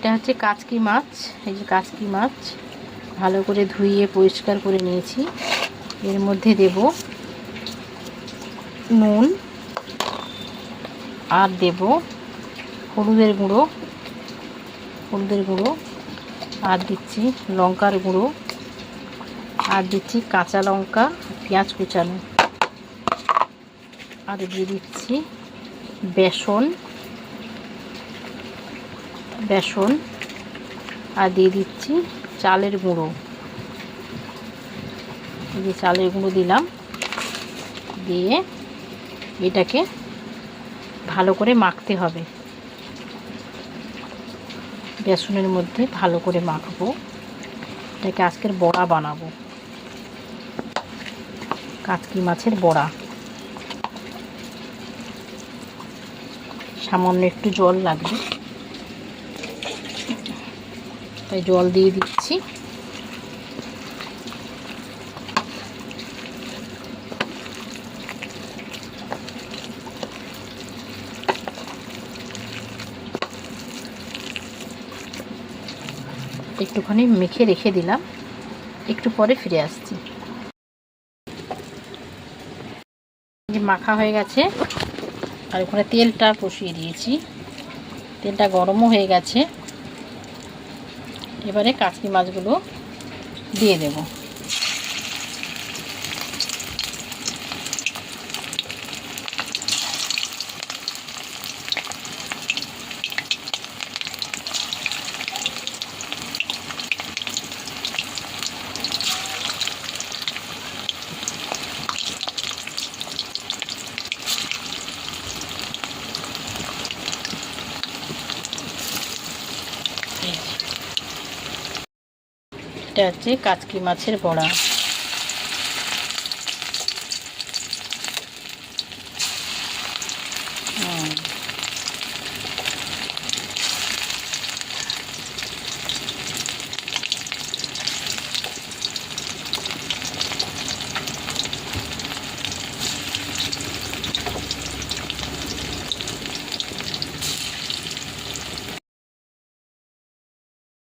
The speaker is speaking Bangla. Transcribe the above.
এটা হচ্ছে কাচকি মাছ। এই যে কাচকি মাছ ভালো করে ধুইয়ে পরিষ্কার করে নিয়েছি। এর মধ্যে দেব নুন আর দেব হলুদের গুঁড়ো আর দিচ্ছি লঙ্কার গুঁড়ো আর দিচ্ছি কাঁচা লঙ্কা পেঁয়াজ কুচানো আর দিয়ে দিচ্ছি বেসন আর দিয়ে দিচ্ছি চালের গুঁড়ো। এই যে চালের গুঁড়ো দিলাম, দিয়ে এটাকে ভালো করে মাখতে হবে। বেসনের মধ্যে ভালো করে মাখবো। এটাকে আজকের বড়া বানাবো, কাচকি মাছের বড়া। সামান্য একটু জল লাগবে, তাই জল দিয়ে দিচ্ছি। একটুখানি মেখে রেখে দিলাম, একটু পরে ফিরে আসছি। মাখা হয়ে গেছে আর ওখানে তেলটা বসিয়ে দিয়েছি, তেলটা গরমও হয়ে গেছে। এবারে কাচকি মাছগুলো দিয়ে দেব। এটা হচ্ছে কাচকি মাছের বড়া।